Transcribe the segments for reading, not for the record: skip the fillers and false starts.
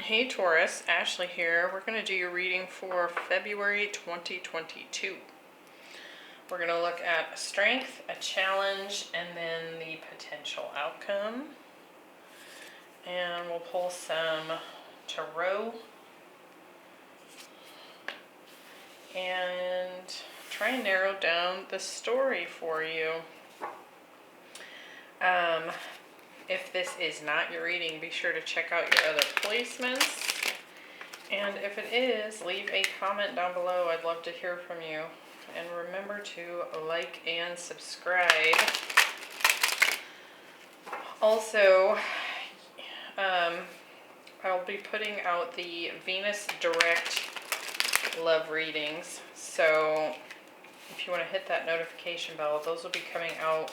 Hey Taurus, Ashley here. We're going to do your reading for February 2022. We're going to look at a strength, a challenge, and then the potential outcome. And we'll pull some tarot and try and narrow down the story for you. If this is not your reading, be sure to check out your other placements. And if it is, leave a comment down below. I'd love to hear from you. And remember to like and subscribe. Also, I'll be putting out the Venus Direct love readings. So if you want to hit that notification bell, those will be coming out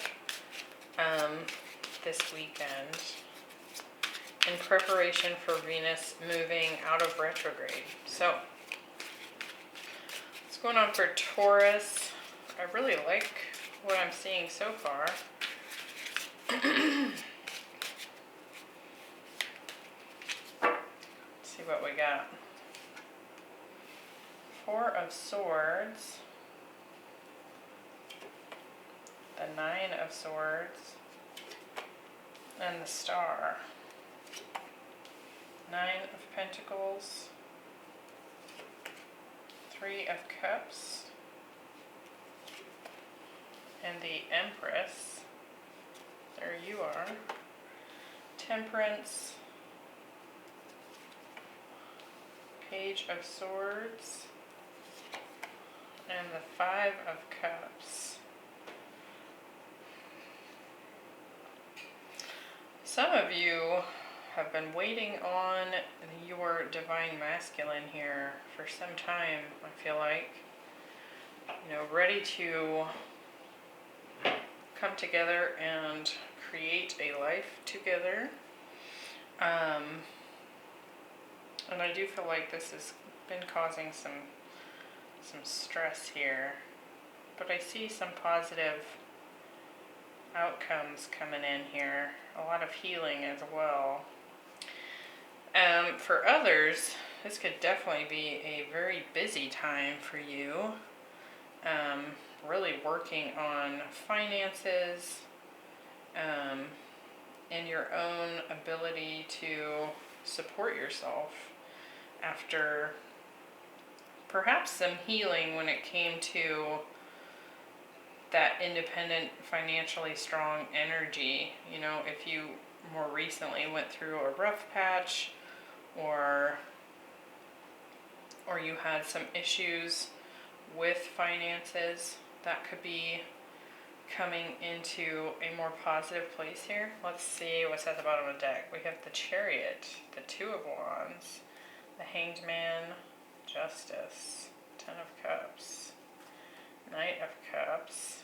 this weekend in preparation for Venus moving out of retrograde. So what's going on for Taurus? I really like what I'm seeing so far. Let's see what we got. Four of Swords, the Nine of Swords, and the Star. Nine of Pentacles, Three of Cups, and the Empress. There you are. Temperance, Page of Swords, and the Five of Cups. Some of you have been waiting on your divine masculine here for some time, I feel like. You know, ready to come together and create a life together. And I do feel like this has been causing some stress here. But I see some positive outcomes coming in here. A lot of healing as well. For others, this could definitely be a very busy time for you. Really working on finances, and your own ability to support yourself after perhaps some healing when it came to that independent, financially strong energy. You know, if you more recently went through a rough patch, or you had some issues with finances, that could be coming into a more positive place here. Let's see what's at the bottom of the deck. We have the Chariot, the Two of Wands, the Hanged Man, Justice, Ten of Cups, Knight of Cups,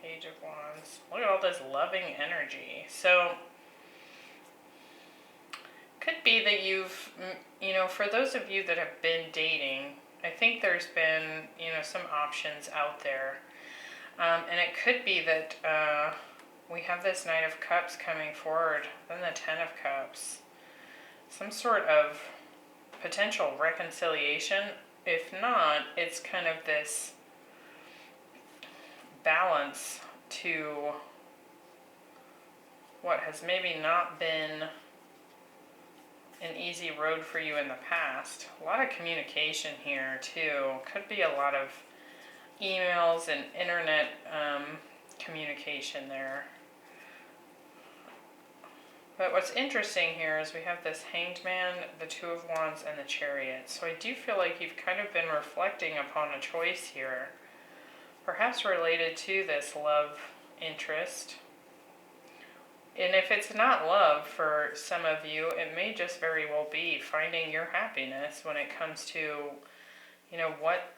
Page of Wands. Look at all this loving energy. So could be that you've, you know, for those of you that have been dating, I think there's been, you know, some options out there. And it could be that we have this Knight of Cups coming forward, then the Ten of Cups. Some sort of potential reconciliation. If not, it's kind of this balance to what has maybe not been an easy road for you in the past. A lot of communication here too. Could be a lot of emails and internet communication there. But what's interesting here is we have this Hanged Man, the Two of Wands, and the Chariot. So I do feel like you've kind of been reflecting upon a choice here, perhaps related to this love interest. And if it's not love for some of you, it may just very well be finding your happiness when it comes to, you know, what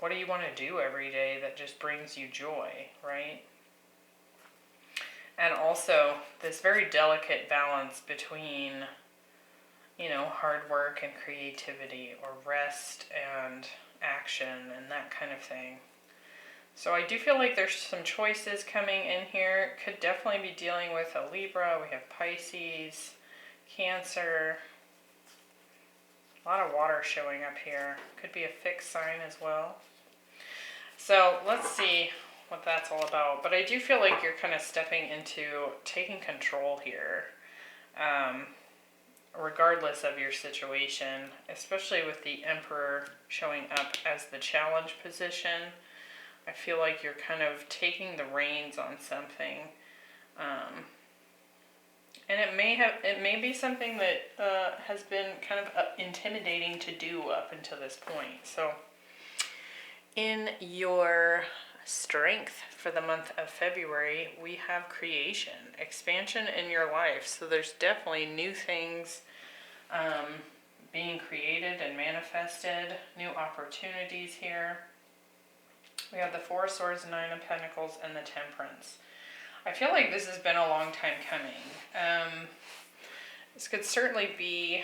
do you want to do every day that just brings you joy, right? And also this very delicate balance between, you know, hard work and creativity, or rest and action and that kind of thing. So I do feel like there's some choices coming in here. Could definitely be dealing with a Libra. We have Pisces, Cancer, A lot of water showing up here. Could be a fixed sign as well. So let's see what that's all about. But I do feel like you're kind of stepping into taking control here, regardless of your situation, especially with the Emperor showing up as the challenge position. I feel like you're kind of taking the reins on something. And it may be something that has been kind of intimidating to do up until this point. So in your strength for the month of February, we have creation, expansion in your life. So there's definitely new things being created and manifested, new opportunities here. We have the Four of Swords, Nine of Pentacles, and the Temperance. I feel like this has been a long time coming. This could certainly be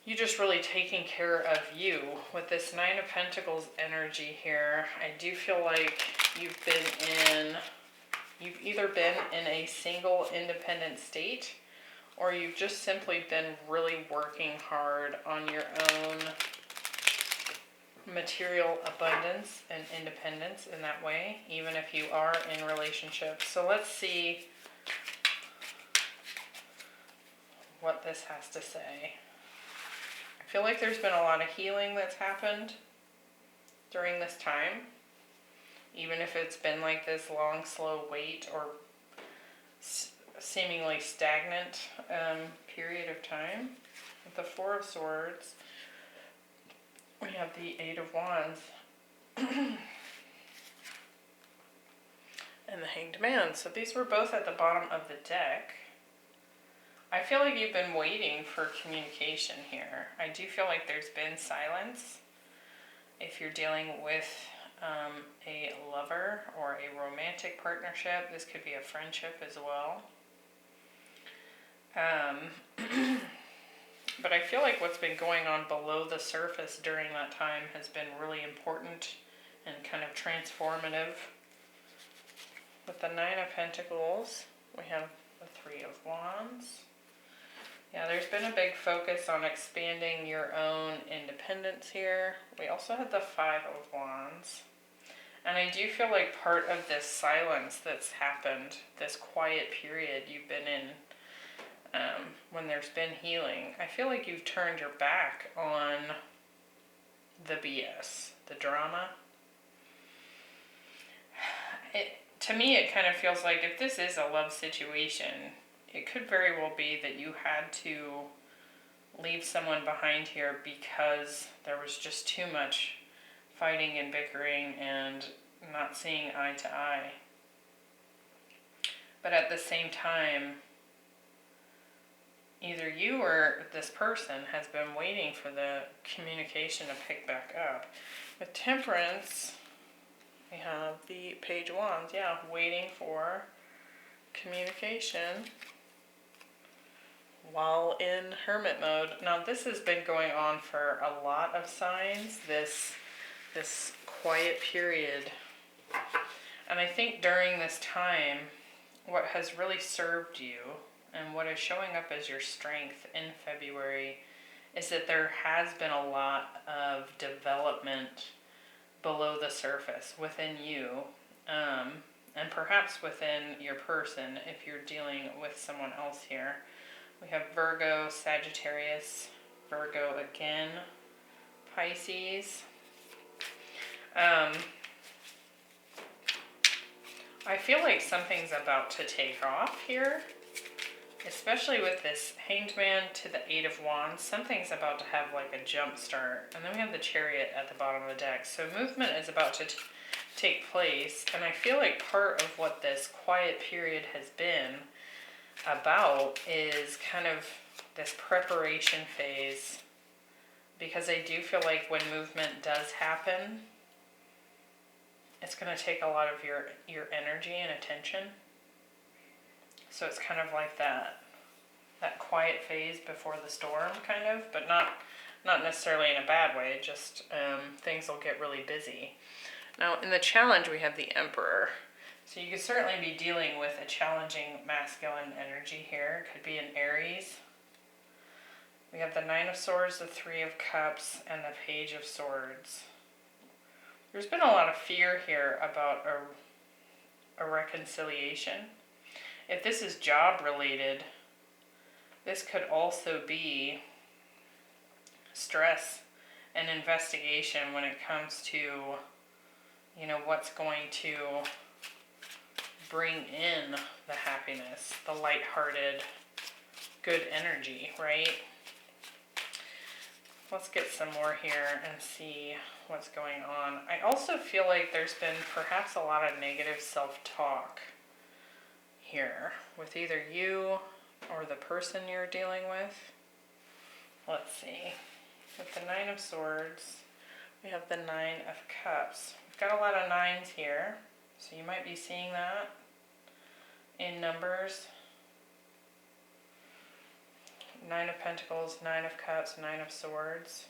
you just really taking care of you. With this Nine of Pentacles energy here, I do feel like you've either been in a single independent state, or you've just simply been really working hard on your own material abundance and independence in that way, even if you are in relationships. So let's see what this has to say. I feel like there's been a lot of healing that's happened during this time, even if it's been like this long, slow wait or seemingly stagnant period of time. With the Four of Swords, we have the Eight of Wands and the Hanged Man. So these were both at the bottom of the deck. I feel like you've been waiting for communication here. I do feel like there's been silence. If you're dealing with a lover or a romantic partnership, this could be a friendship as well. But I feel like what's been going on below the surface during that time has been really important and kind of transformative. With the Nine of Pentacles, we have the Three of Wands. Yeah, there's been a big focus on expanding your own independence here. We also had the Five of Wands. And I do feel like part of this silence that's happened, this quiet period you've been in, when there's been healing, I feel like you've turned your back on the BS, the drama. To me, it kind of feels like if this is a love situation, it could very well be that you had to leave someone behind here because there was just too much fighting and bickering and not seeing eye to eye. But at the same time, either you or this person has been waiting for the communication to pick back up. With Temperance, we have the Page of Wands. Yeah, waiting for communication while in hermit mode. Now, this has been going on for a lot of signs, this quiet period. And I think during this time, what has really served you and what is showing up as your strength in February is that there has been a lot of development below the surface within you, and perhaps within your person if you're dealing with someone else here. We have Virgo, Sagittarius, Virgo again, Pisces. I feel like something's about to take off here, especially with this Hanged Man to the Eight of Wands. Something's about to have like a jump start. And then we have the Chariot at the bottom of the deck. So movement is about to take place. And I feel like part of what this quiet period has been about is kind of this preparation phase. Because I do feel like when movement does happen, it's going to take a lot of your energy and attention. So it's kind of like that quiet phase before the storm, kind of, but not necessarily in a bad way, just things will get really busy. Now, in the challenge, we have the Emperor. So you could certainly be dealing with a challenging masculine energy here. It could be an Aries. We have the Nine of Swords, the Three of Cups, and the Page of Swords. There's been a lot of fear here about a reconciliation. If this is job related, this could also be stress and investigation when it comes to, you know, what's going to bring in the happiness, the lighthearted, good energy, right? Let's get some more here and see what's going on. I also feel like there's been perhaps a lot of negative self-talk here with either you or the person you're dealing with. Let's see. With the Nine of Swords, we have the Nine of Cups. We've got a lot of nines here, so you might be seeing that in numbers. Nine of Pentacles, Nine of Cups, Nine of Swords.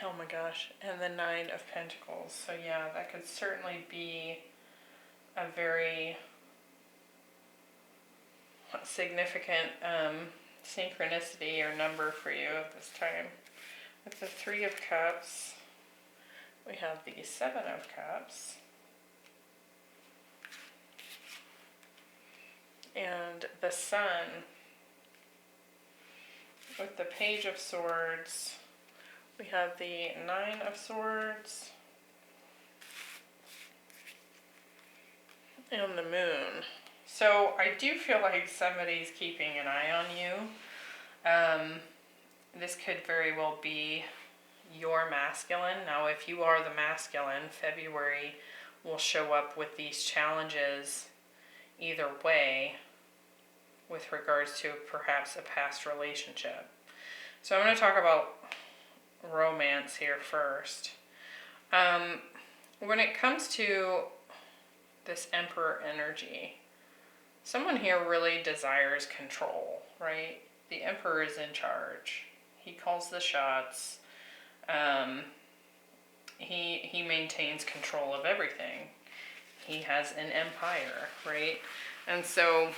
Oh my gosh, and the Nine of Pentacles. So yeah, that could certainly be a very significant synchronicity or number for you at this time. With the Three of Cups, we have the Seven of Cups. And the Sun. With the Page of Swords, we have the Nine of Swords and the Moon. So I do feel like somebody's keeping an eye on you. This could very well be your masculine. Now, if you are the masculine, February will show up with these challenges either way with regards to perhaps a past relationship. So I'm going to talk about romance here first. When it comes to this Emperor energy, someone here really desires control, right? The Emperor is in charge. He calls the shots. He maintains control of everything. He has an empire, right? And so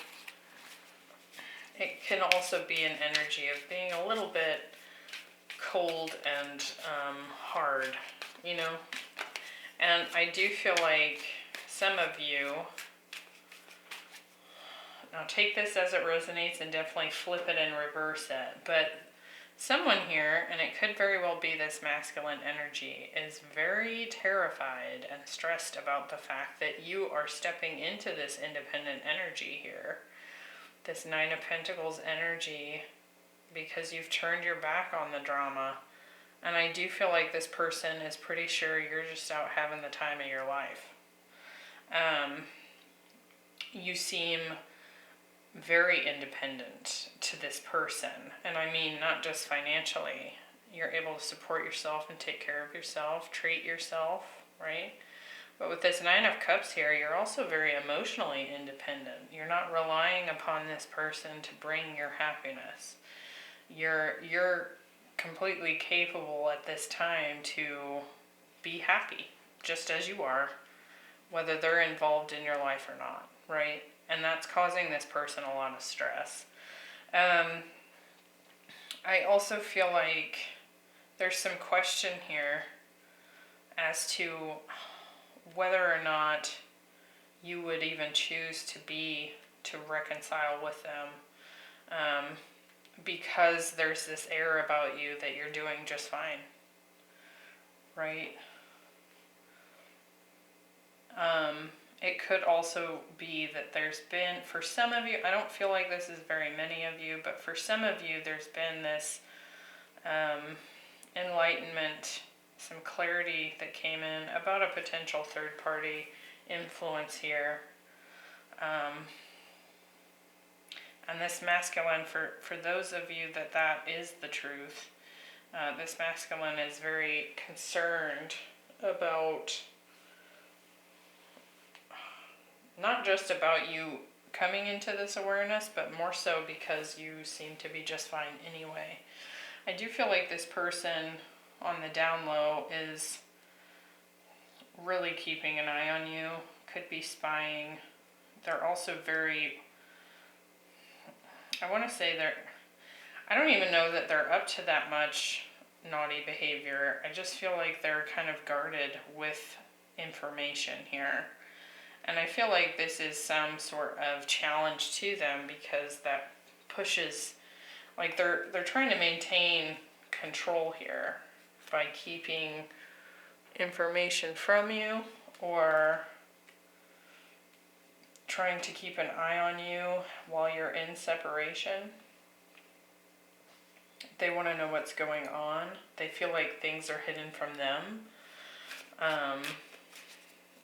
it can also be an energy of being a little bit cold and hard, you know? And I do feel like some of you, now take this as it resonates and definitely flip it and reverse it, but someone here, and it could very well be this masculine energy, is very terrified and stressed about the fact that you are stepping into this independent energy here, this Nine of Pentacles energy, because you've turned your back on the drama. And I do feel like this person is pretty sure you're just out having the time of your life. You seem very independent to this person, and I mean not just financially. You're able to support yourself and take care of yourself, treat yourself, right? But with this Nine of Cups here, you're also very emotionally independent. You're not relying upon this person to bring your happiness. You're completely capable at this time to be happy, just as you are, whether they're involved in your life or not, right? And that's causing this person a lot of stress. I also feel like there's some question here as to whether or not you would even choose to reconcile with them, because there's this air about you that you're doing just fine, right? It could also be that there's been, for some of you, I don't feel like this is very many of you, but for some of you, there's been this enlightenment, some clarity that came in about a potential third-party influence here. And this masculine, for those of you that is the truth, this masculine is very concerned about not just about you coming into this awareness, but more so because you seem to be just fine anyway. I do feel like this person on the down low is really keeping an eye on you, could be spying. They're also very I want to say I don't even know that they're up to that much naughty behavior. I just feel like they're kind of guarded with information here. And I feel like this is some sort of challenge to them because that pushes, like they're trying to maintain control here by keeping information from you or trying to keep an eye on you while you're in separation. They want to know what's going on. They feel like things are hidden from them.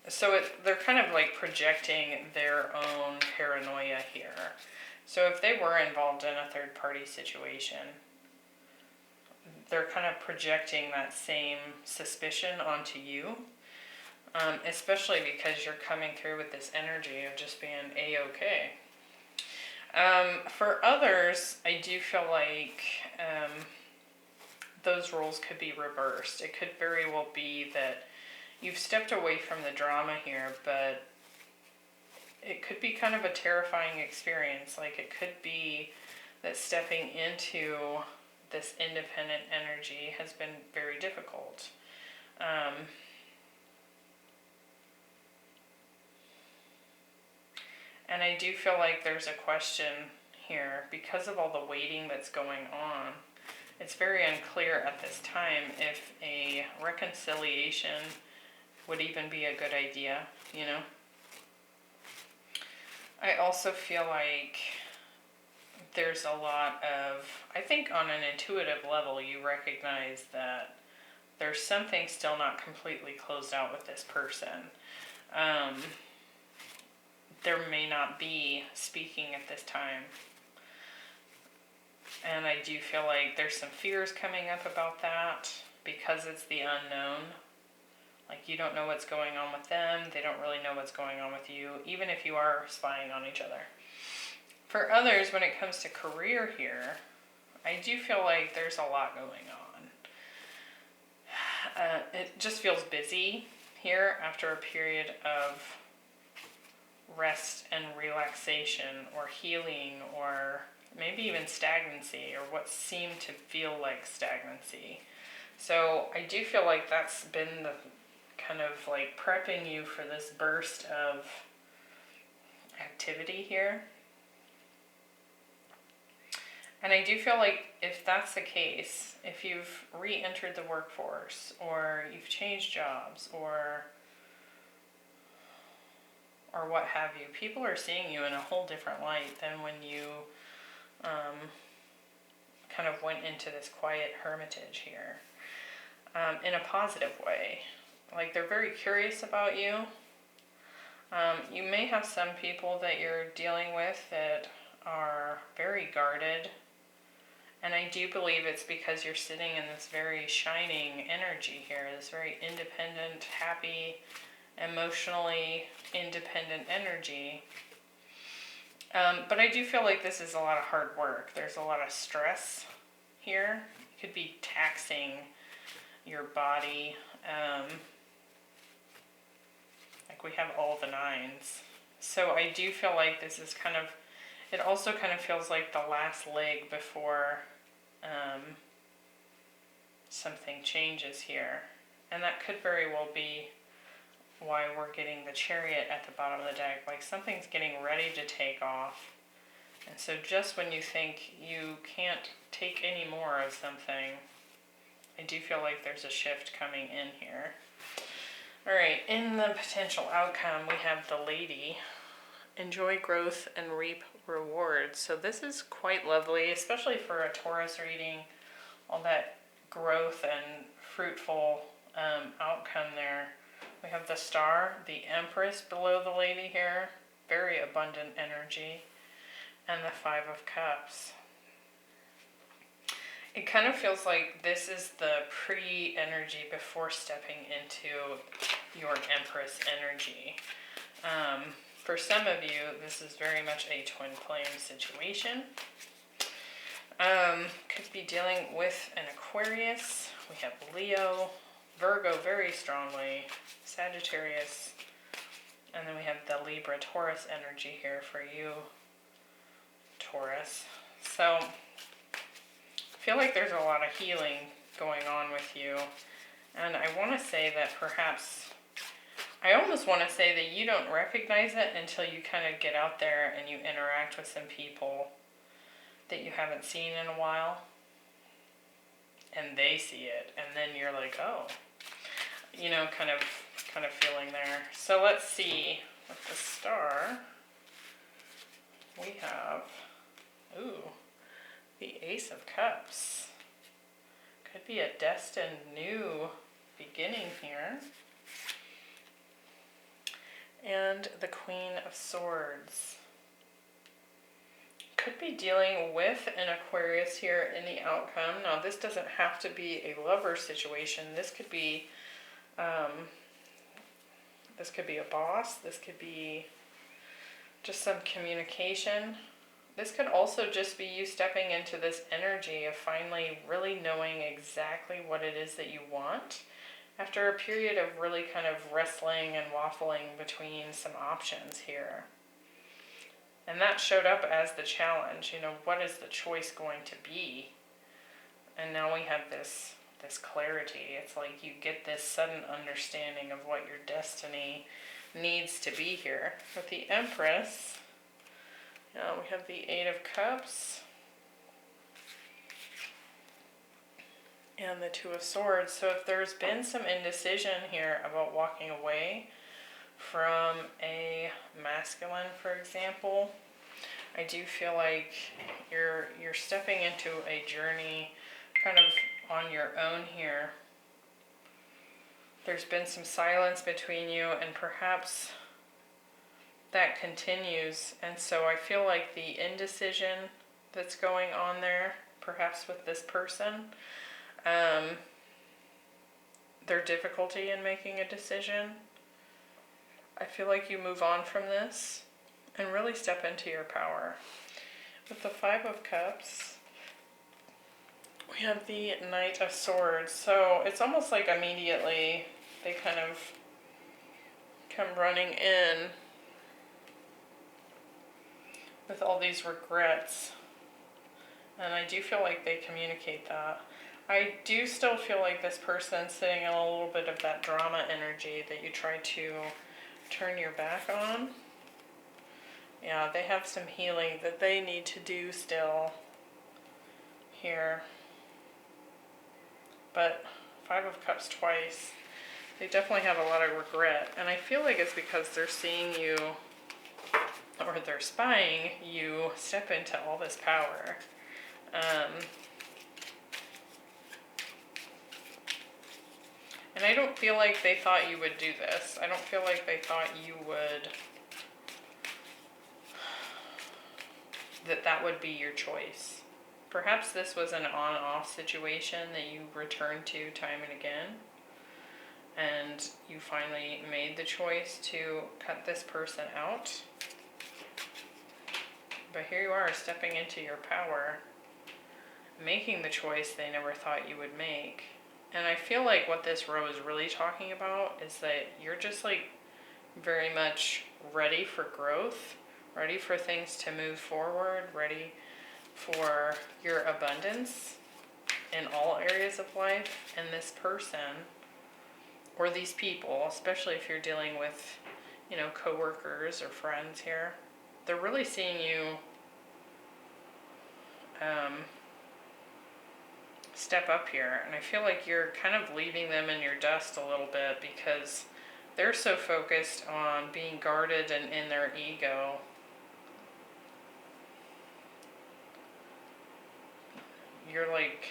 So they're kind of like projecting their own paranoia here. So if they were involved in a third party situation, they're kind of projecting that same suspicion onto you. Especially because you're coming through with this energy of just being A-okay. For others, I do feel like those roles could be reversed. It could very well be that you've stepped away from the drama here, but it could be kind of a terrifying experience. Like it could be that stepping into this independent energy has been very difficult. And I do feel like there's a question here because of all the waiting that's going on. It's very unclear at this time if a reconciliation would even be a good idea, you know? I also feel like there's a lot of, I think on an intuitive level, you recognize that there's something still not completely closed out with this person. There may not be speaking at this time. And I do feel like there's some fears coming up about that because it's the unknown. Like you don't know what's going on with them. They don't really know what's going on with you, even if you are spying on each other. For others, when it comes to career here, I do feel like there's a lot going on. It just feels busy here after a period of rest and relaxation or healing or maybe even stagnancy or what seemed to feel like stagnancy. So I do feel like that's been the kind of like prepping you for this burst of activity here. And I do feel like if that's the case, if you've re-entered the workforce or you've changed jobs or what have you, people are seeing you in a whole different light than when you kind of went into this quiet hermitage here, in a positive way. Like they're very curious about you. You may have some people that you're dealing with that are very guarded, and I do believe it's because you're sitting in this very shining energy here, this very independent, happy, emotionally independent energy. But I do feel like this is a lot of hard work. There's a lot of stress here. It could be taxing your body. Like we have all the nines. So I do feel like this is kind of, it also kind of feels like the last leg before something changes here. And that could very well be why we're getting the Chariot at the bottom of the deck. Like something's getting ready to take off. And so just when you think you can't take any more of something, I do feel like there's a shift coming in here. Alright, in the potential outcome, we have the Lady. Enjoy growth and reap rewards. So this is quite lovely, especially for a Taurus reading. All that growth and fruitful outcome there. We have the Star, the Empress below the Lady here. Very abundant energy. And the Five of Cups. It kind of feels like this is the pre-energy before stepping into your Empress energy. For some of you, this is very much a twin flame situation. Could be dealing with an Aquarius. We have Leo, Virgo very strongly, Sagittarius, and then we have the Libra Taurus energy here for you, Taurus. So I feel like there's a lot of healing going on with you. And I want to say that perhaps, I almost want to say that you don't recognize it until you kind of get out there and you interact with some people that you haven't seen in a while. And they see it. And then you're like, oh, you know, kind of feeling there. So let's see, with the star, we have, the Ace of Cups. Could be a destined new beginning here. And the Queen of Swords. Could be dealing with an Aquarius here in the outcome. Now, this doesn't have to be a lover situation. This could be a boss. This could be just some communication. This could also just be you stepping into this energy of finally really knowing exactly what it is that you want after a period of really kind of wrestling and waffling between some options here. And that showed up as the challenge, you know, what is the choice going to be? And now we have this clarity. It's like you get this sudden understanding of what your destiny needs to be here. With the Empress, we have the Eight of Cups and the Two of Swords. So if there's been some indecision here about walking away from a masculine, for example, I do feel like you're stepping into a journey kind of on your own here. There's been some silence between you, and perhaps that continues. And so I feel like the indecision that's going on there, perhaps with this person, their difficulty in making a decision, I feel like you move on from this and really step into your power. With the Five of Cups, we have the Knight of Swords. So it's almost like immediately they kind of come running in with all these regrets. And I do feel like they communicate that. I do still feel like this person's sitting in a little bit of that drama energy that you try to turn your back on. Yeah, they have some healing that they need to do still here. But Five of Cups twice. They definitely have a lot of regret. And I feel like it's because they're seeing you, or they're spying you step into all this power. And I don't feel like they thought you would do this. I don't feel like they thought you would, that would be your choice. Perhaps this was an on-off situation that you returned to time and again, and you finally made the choice to cut this person out. But here you are, stepping into your power, making the choice they never thought you would make. And I feel like what this row is really talking about is that you're just like very much ready for growth, ready for things to move forward, ready for your abundance in all areas of life. And this person, or these people, especially if you're dealing with, you know, coworkers or friends here, they're really seeing you step up here. And I feel like you're kind of leaving them in your dust a little bit because they're so focused on being guarded and in their ego. You're like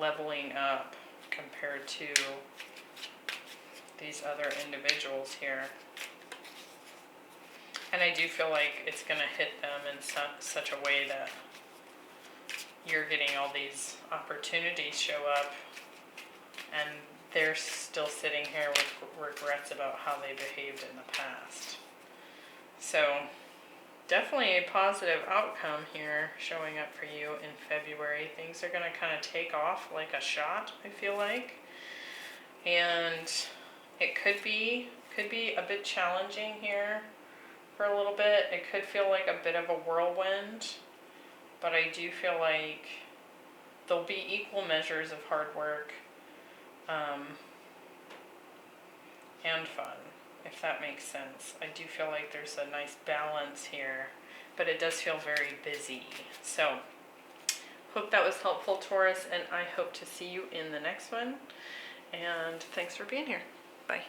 leveling up compared to these other individuals here. And I do feel like it's going to hit them in such a way that you're getting all these opportunities show up, and they're still sitting here with regrets about how they behaved in the past. So definitely a positive outcome here showing up for you in February. Things are going to kind of take off like a shot, I feel like. And it could be a bit challenging here for a little bit. It could feel like a bit of a whirlwind. but I do feel like there'll be equal measures of hard work and fun, if that makes sense. I do feel like there's a nice balance here, but it does feel very busy. So, hope that was helpful, Taurus, and I hope to see you in the next one. And thanks for being here. Bye.